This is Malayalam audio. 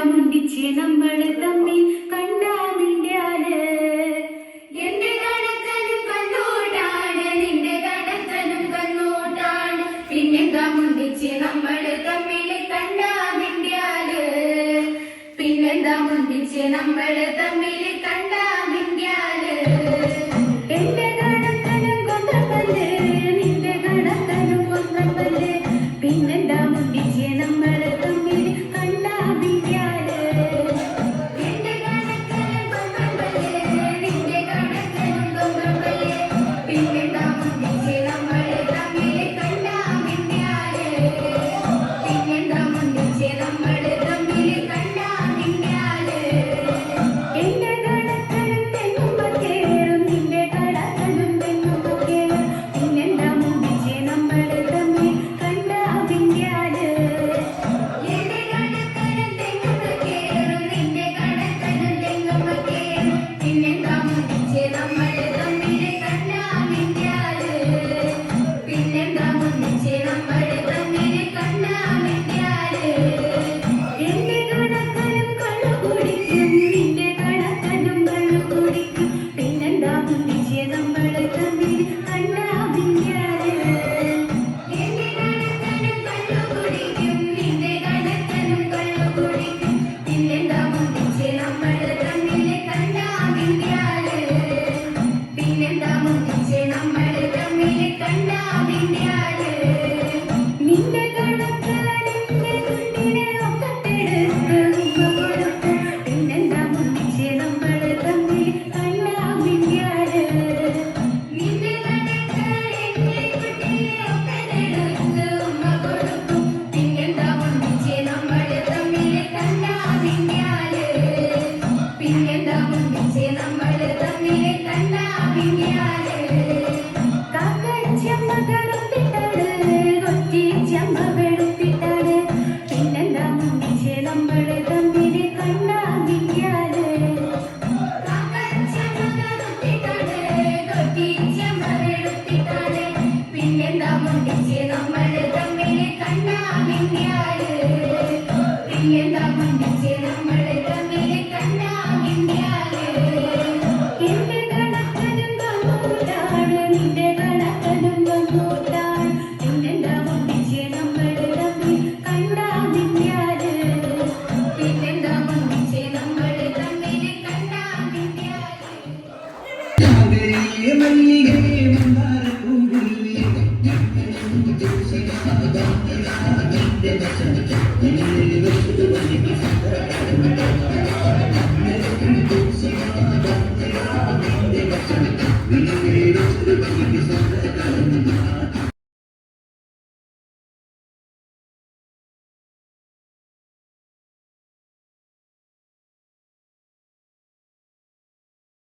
മുണ്ടിച്ച് നമ്മള് തമ്മിൽ കണ്ടാമിന്ത്യാല് എന്റെ കണക്കനും കണ്ണൂട്ടാണ് നിന്റെ കണക്കനും കണ്ണൂട്ടാണ് പിന്നെന്താ മുണ്ടിച്ച് നമ്മള് തമ്മിൽ കണ്ടാമിന്ത്യാല് പിന്നെന്താ മുണ്ടിച്ച് നമ്മള് തമ്മിൽ കണ്ടാമിന്ത്യാല് എന്റെ കണക്കനും കൊന്നപ്പല്ല് നിന്റെ കണക്കനും കൊന്നപ്പല്ല് പിന്നെന്താ മുണ്ടിച്ച് നമ്മള് തമ്മിൽ കണ്ടാമിന്ത്യാല് എന്റെ കണക്കനും കൊന്നപ്പല്ല് നിന്റെ കണക്കനും കൊന്നപ്പല്ല് പിന്നെന്താ മുണ്ടിച്ച് നമ്മള് തമ്മിൽ കണ്ടാമിന്ത്യാല് പിന്നെന്താ മുണ്ടിച്ച് നമ്മള് തമ്മിൽ കണ്ടാമിന്ത്യാല് എന്റെ കണക്കനും തെങ്ങുമ്പക്കേറും നിന്റെ കണക്കനും തെങ്ങുമ്പക്കേറും പിന്നെന്താ മുണ്ടിച്ച് നമ്മള് തമ്മിൽ കണ്ടാമിന്ത്യാല് എന്റെ കണക്കനും തെങ്ങുമ്പക്കേറും നിന്റെ കണക്കനും തെങ്ങുമ്പക്കേറും പിന്നെന്താ മുണ്ടിച്ച് നമ്മള് തമ്മിൽ കണ്ടാമിന്ത്യാല് പിന്നെന്താ മുണ്ടിച്ച് നമ്മള് തമ്മിൽ കണ്ടാമിന്ത്യാല് എന്റെ കണക്കനും കള്ളു കുടിക്കും നിന്റെ കണക്കനും കള്ളു കുടിക്കും പിന്നെന്താ മുണ്ടിച്ച് നമ്മള് തമ്മിൽ കണ്ടാമിന്ത്യാല് എന്റെ കണക്കനും കള്ളു കുടിക്കും നിന്റെ കണക്കനും കള്ളു കുടിക്കും പിന്നെന്താ മുണ്ടിച്ച് നമ്മള് തമ്മിൽ കണ്ടാമിന്ത്യാല് പിന്നെന്താ മുണ്ടിച്ച് നമ്മള് തമ്മിൽ കണ്ടാമിന്ത്യാല് നിന്റെ കണക്കാനിന്റെ കുഞ്ഞിനെ ഒക്കത്തെടുത്ത് ഉമ്മ കൊടുക്കും പിന്നെന്താ മുണ്ടിച്ച് നമ്മള് തമ്മിൽ കണ്ടാമിന്ത്യാല് നിന്റെ കണക്കാനിന്റെ കുഞ്ഞിനെ ഒക്കത്തെടുത്ത് ഉമ്മ കൊടുക്കും പിന്നെന്താ മുണ്ടിച്ച് നമ്മള് തമ്മിൽ കണ്ടാമിന്ത്യാല് പിന്നെന്താ മുണ്ടിച്ച് നമ്മള് തമ്മിൽ കണ്ടാമിന്ത്യാല് കാക്കച്ചമ്മ കറുത്തിട്ടാണ് കൊച്ചിച്ചമ്മ വെളുത്തിട്ടാണ് പിന്നെന്താ മുണ്ടിച്ച് നമ്മള് തമ്മിൽ കണ്ടാമിന്ത്യാല് കാക്കച്ചമ്മ കറുത്തിട്ടാണ് കൊച്ചിച്ചമ്മ വെളുത്തിട്ടാണ് പിന്നെന്താ മുണ്ടിച്ച് നമ്മള് തമ്മിൽ കണ്ടാമിന്ത്യാല് പിന്നെന്താ മുണ്ടിച്ച് നമ്മള് തമ്മിൽ കണ്ടാമിന്ത്യാല് എന്റെ കണക്കനും കണ്ണൂട്ടാണ് നിന്റെ കണക്കനും കണ്ണൂട്ടാണ് പിന്നെന്താ മുണ്ടിച്ച് നമ്മള് തമ്മിൽ കണ്ടാമിന്ത്യാല് പിന്നെന്താ മുണ്ടിച്ച് നമ്മള് തമ്മിൽ കണ്ടാമിന്ത്യാല് Thank you.